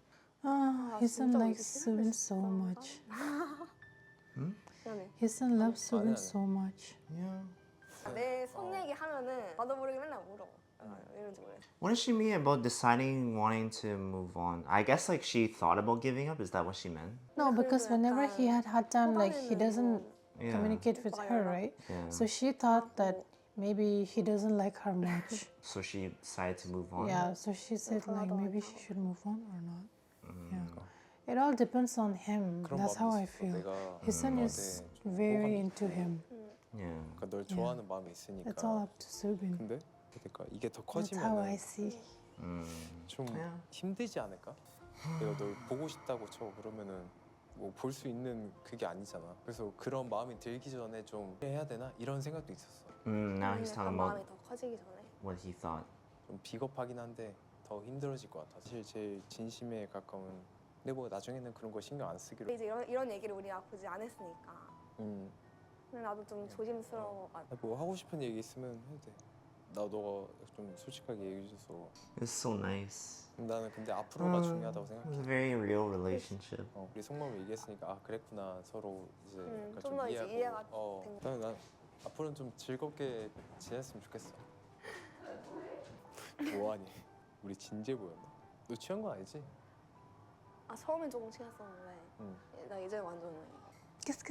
He's in like Soon so much. He's in love Soon so much. Yeah. 내 속 얘기 하면은 나도 모르게 맨날 울어. 이런지 모르겠어. What does she mean about deciding wanting to move on? I guess like she thought about giving up. Is that what she meant? No, because whenever he had hard time, like he doesn't Yeah. communicate with her, right? Yeah. So she thought that maybe he doesn't like her much. So she decided to move on. Yeah, so she said like maybe she should move on or not. Yeah. It all depends on him. 그런 That's how 마음이 I 있었어. feel. 내가 His son is very into him. Yeah. 그러니까 널 좋아하는 마음이 있으니까. It's all up to Subin. 근데 그러니까 이게 더 That's how I 커지면 see. 좀 힘들지 않을까? 내가 널 보고 싶다고 쳐 그러면은 뭐 볼 수 있는 그게 아니잖아. 그래서 그런 마음이 들기 전에 좀 해야 되나 이런 생각도 있었어. Now he's talking about 마음이 더 커지기 전에. what he thought. 좀 비겁하긴 한데 더 힘들어질 것 같아. 사실 제일 진심에 가까운. 근데 뭐 나중에는 그런 거 신경 안 쓰기로. 이제 이런 얘기를 우리가 굳이 안 했으니까. 근데 나도 좀 조심스러워. 뭐 하고 싶은 얘기 있으면 해도 돼. 너가 좀 솔직하게 얘기해줘서. It's so nice. 나는 근데 앞으로가 중요하다고 It 생각해. was a very real relationship. 우리 속마음 얘기했으니까 그랬구나 서로 이제 약간 좀 더 이제 이해가 난 앞으로는 좀 즐겁게 지냈으면 좋겠어. 뭐하니? 우리 진지해 보였나? 너 취한 거 아니지? 처음엔 조금 취했었는데 나 이제 완전 키스.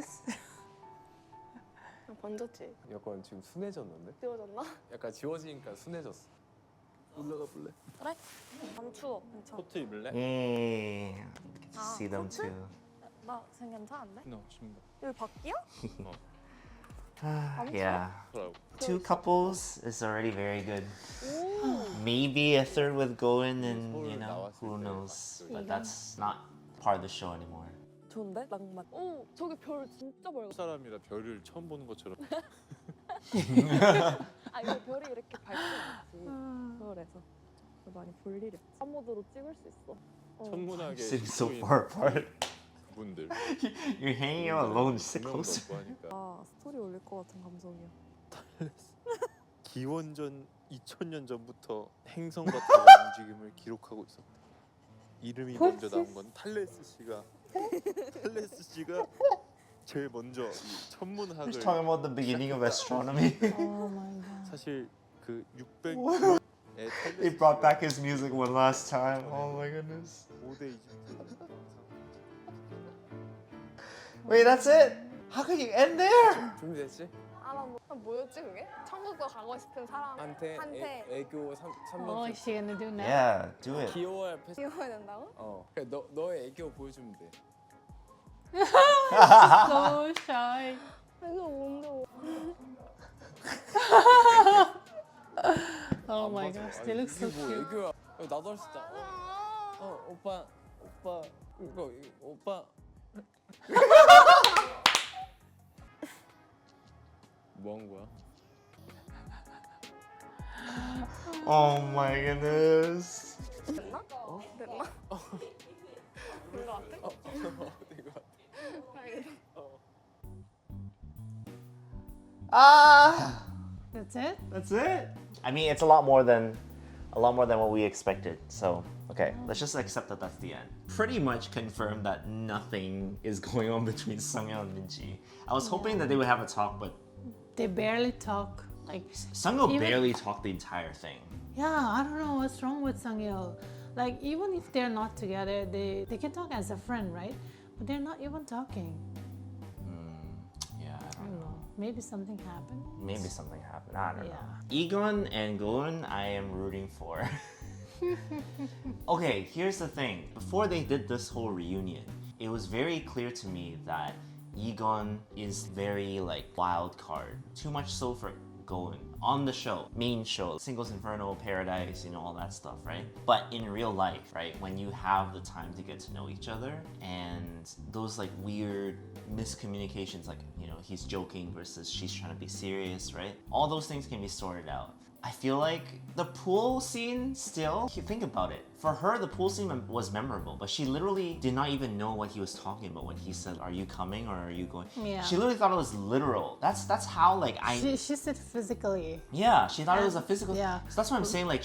번졌지. 약간 지금 순해졌는데? 지워졌나? 약간 지워지니까 순해졌어. 올라가 볼래? 그래? 안 추워. 괜찮아. 코트 입을래? Yay. Get to see them 코트? too. 나 지금 괜찮은데? 너 신발. 여기 밖이야? Yeah. 더라고. 2 couples is already very good. Maybe a third with Goen and who knows. But that's not part of the show anymore. 좋은데? 낭만. 오, 저기 별 진짜 밝아. 사람이라 별을 처음 보는 것처럼. 이거 별이 이렇게 밝지. 그래서 많이 볼 일이 없지. 한모드로 찍을 수 있어. 천문학에 Sitting so far apart. 그분들. You're hanging out alone. Sit closer. 스토리 올릴 것 같은 감성이야. 기원전 2000년 전부터 행성 같은 움직임을 기록하고 있었다. 이름이 먼저 나온 건 탈레스 씨가 제일 먼저 이 천문학을. He's talking about the beginning of astronomy. Oh my god. 사실 그 600년에 They brought back his music one last time. Oh my goodness. 고대 이집트. Wait, that's it? How could you end there? 준비됐지? 나 사람 뭐였지 그게? 천국도 가고 싶은 사람한테 애교 3번 Oh, is she gonna do now? Yeah, do it. 귀여워야 패스. 귀여워야 된다고? 그래 너의 애교 보여주면 돼. So shy. 이거 뭔데? Oh my gosh, they look so 이게 뭐 cute. 애교야. 나도 할 수 있다. 오빠 이거 오빠. 뭐 한 거야? Oh my goodness. 됐나? 됐나? 된거 같아? Ah, That's it? that's it. I mean, it's a lot more than what we expected. So, okay, let's just accept that that's the end. Pretty much confirmed that nothing is going on between Sungyeon and Minji. I was hoping that they would have a talk, but They barely talk. Like, Sungyeon Even- barely talked the entire thing. yeah, I don't know what's wrong with Sangyeol. Like, even if they're not together, they can talk as a friend, right? But they're not even talking. Yeah, I I don't don't know. Maybe something happened. Maybe something happened. I don't Yeah. know. Egon and Goon, I am rooting for. Okay, here's the thing. Before they did this whole reunion, it was very clear to me that Egon is very like wild card. Too much so for Goon on the show, main show, Singles Inferno, Paradise, you know, all that stuff, right? But in real life, right, when you have the time to get to know each other and those like weird miscommunications, like, you know, he's joking versus she's trying to be serious, right? All those things can be sorted out. I feel like the pool scene still, you think about it. For her, the pool scene was memorable, but she literally did not even know what he was talking about when he said, "Are you coming or are you going?" Yeah. She literally thought it was literal. That's how like She said physically. yeah, she thought it was a physical. Yeah. So that's what I'm saying. Like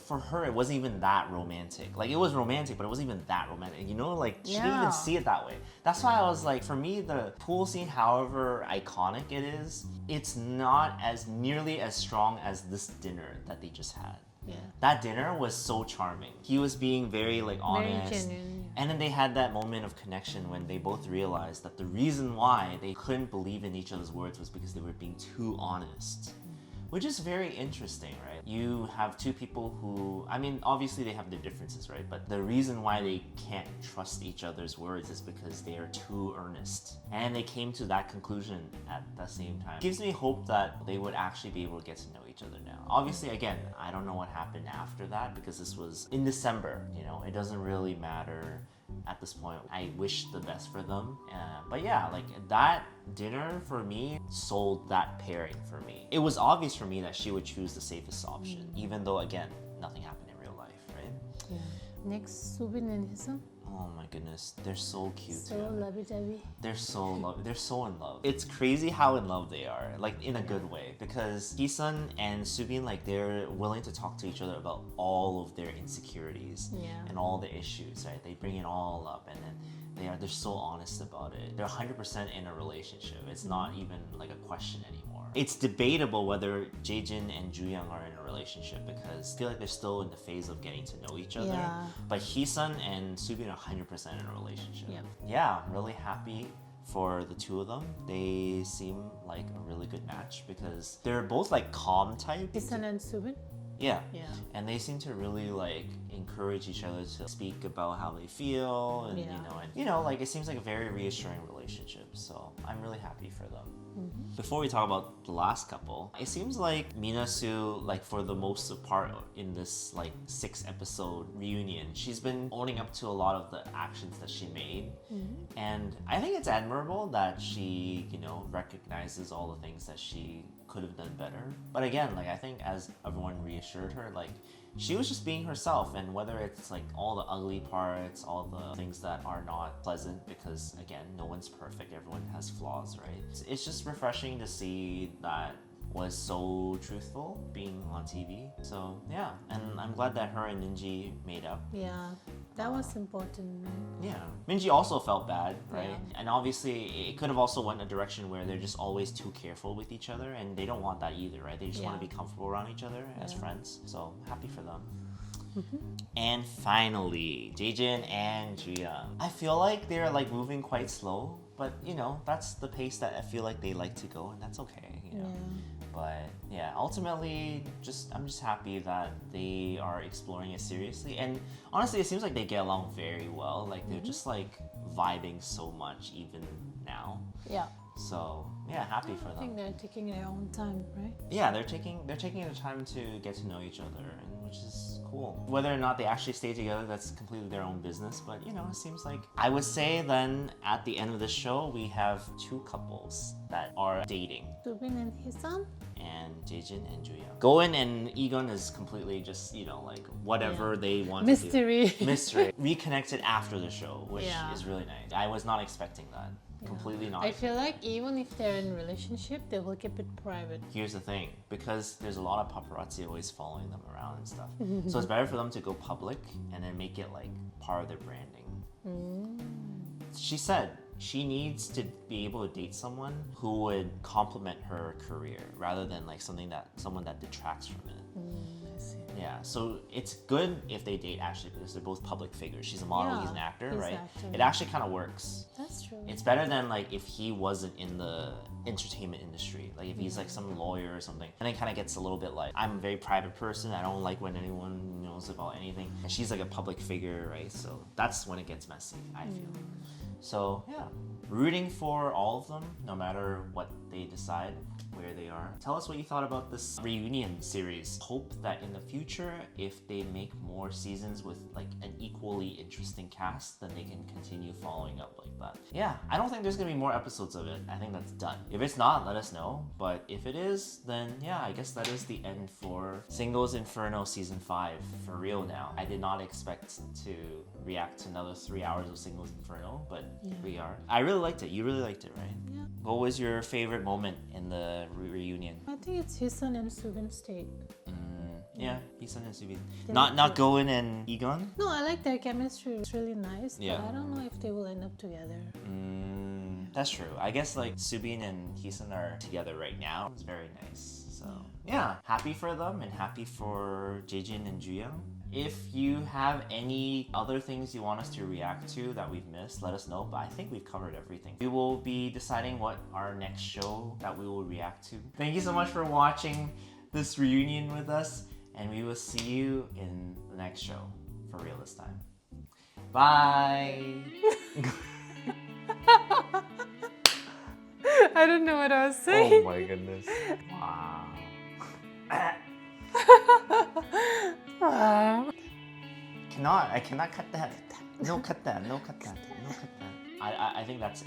for her, it wasn't even that romantic. Like it was romantic, but it wasn't even that romantic. You know, like she didn't Yeah. even see it that way. That's why I was like, for me, the pool scene, however iconic it is, it's not as nearly as strong as this dinner that they just had. Yeah. That dinner was so charming. He was being very like honest. genuine, And then they had that moment of connection when they both realized that the reason why they couldn't believe in each other's words was because they were being too honest. Which is very interesting, right? You have two people who, I mean, obviously they have their differences, right? But the reason why they can't trust each other's words is because they are too earnest. And they came to that conclusion at the same time. Gives me hope that they would actually be able to get to know each other now. Obviously, again, I don't know what happened after that because this was in December, you know, it doesn't really matter at this point. I wish the best for them. But yeah, like that dinner for me sold that pairing for me. It was obvious for me that she would choose the safest option, even though again, nothing happened in real life, right? Yeah. Next, Subin and Hisun. Oh my goodness, they're so cute. So together. lovey-dovey. They're so in love. It's crazy how in love they are, like in a good way. Because Hisun and Subin, like they're willing to talk to each other about all of their insecurities Yeah. and all the issues, right? They bring it all up and then they're so honest about it. They're 100% in a relationship. It's not even like a question anymore. It's debatable whether Jaejin and Jooyoung are in a relationship because I feel like they're still in the phase of getting to know each other. Yeah. But Hisun and Subin are 100% in a relationship. Yep. Yeah, I'm really happy for the two of them. They seem like a really good match because they're both like calm type. Hisun and Subin. Yeah. Yeah. And they seem to really like encourage each other to speak about how they feel and Yeah. you know, like it seems like a very reassuring relationship. So I'm really happy for them. Before we talk about the last couple, it seems like Minasu, like for the most part in this like 6-episode reunion, she's been owning up to a lot of the actions that she made. And I think it's admirable that she, you know, recognizes all the things that she could have done better. But again, like I think as everyone reassured her, like she was just being herself, and whether it's like all the ugly parts, all the things that are not pleasant, because again, no one's perfect, everyone has flaws, right? It's just refreshing to see that was so truthful being on TV. So yeah, and I'm glad that her and Minji made up. Yeah. That was important. Yeah. Minji also felt bad, right? Yeah. And obviously it could have also went a direction where they're just always too careful with each other, and they don't want that either, right? They just want to Yeah. be comfortable around each other as Yeah. friends. So happy for them. And finally, Jaejin and Jooyoung. I feel like they're like moving quite slow, but you know, that's the pace that I feel like they like to go, and that's okay. You you know. But yeah, ultimately, I'm just happy that they are exploring it seriously. And honestly, it seems like they get along very well. Like they're just like vibing so much even now. Yeah. So yeah, happy for I think them. they're taking their own time, right? Yeah, they're taking the time to get to know each other, and which is cool. Whether or not they actually stay together, that's completely their own business. But you know, it seems like I would say then at the end of the show we have two couples that are dating. Subin and Hisan. And Jaejin and Juya. Goin and Egon is completely just, you know, like whatever they want Mystery. to do. Mystery. Reconnected after the show, which Yeah. is really nice. I was not expecting that. Completely not. I feel like even if they're in a relationship, they will keep it private. Here's the thing, because there's a lot of paparazzi always following them around and stuff. So it's better for them to go public and then make it like part of their branding. She said she needs to be able to date someone who would complement her career rather than like someone that detracts from it. I see. Yeah, so it's good if they date actually because they're both public figures. She's a model, he's an actor, he's right? acting. It actually kind of works. That's true. It's better than like if he wasn't in the entertainment industry, like if he's like some lawyer or something, and it kind of gets a little bit like, I'm a very private person, I don't like when anyone knows about anything, and she's like a public figure, right? So that's when it gets messy, I feel. So yeah, rooting for all of them, no matter what they decide, where they are. Tell us what you thought about this reunion series. Hope that in the future, if they make more seasons with like an equally interesting cast, then they can continue following up like that. Yeah, I don't think there's gonna be more episodes of it. I think that's done. If it's not, let us know. But if it is, then yeah, I guess that is the end for Singles Inferno Season 5 for real now. I did not expect to react to another 3 hours of Singles Inferno, but here we are. I really liked it. You really liked it, right? Yeah. What was your favorite moment in the reunion? I think it's Hisan and Subin stayed. Yeah, Hisan and Subin. They Not look Goin and Egon? No, I like their chemistry. It's really nice. Yeah. But I don't know if they will end up together. That's true. I guess like Subin and Hisan are together right now. It's very nice. So yeah, happy for them and happy for Jaejin and Juyang. If you have any other things you want us to react to that we've missed, let us know. But I think we've covered everything. We will be deciding what our next show that we will react to. Thank you so much for watching this reunion with us, and we will see you in the next show. For real this time. Bye! I don't know what I was saying. Oh my goodness. Wow. Wow. I cannot cut that. No, cut that. No, cut that. No, cut that. I think that's.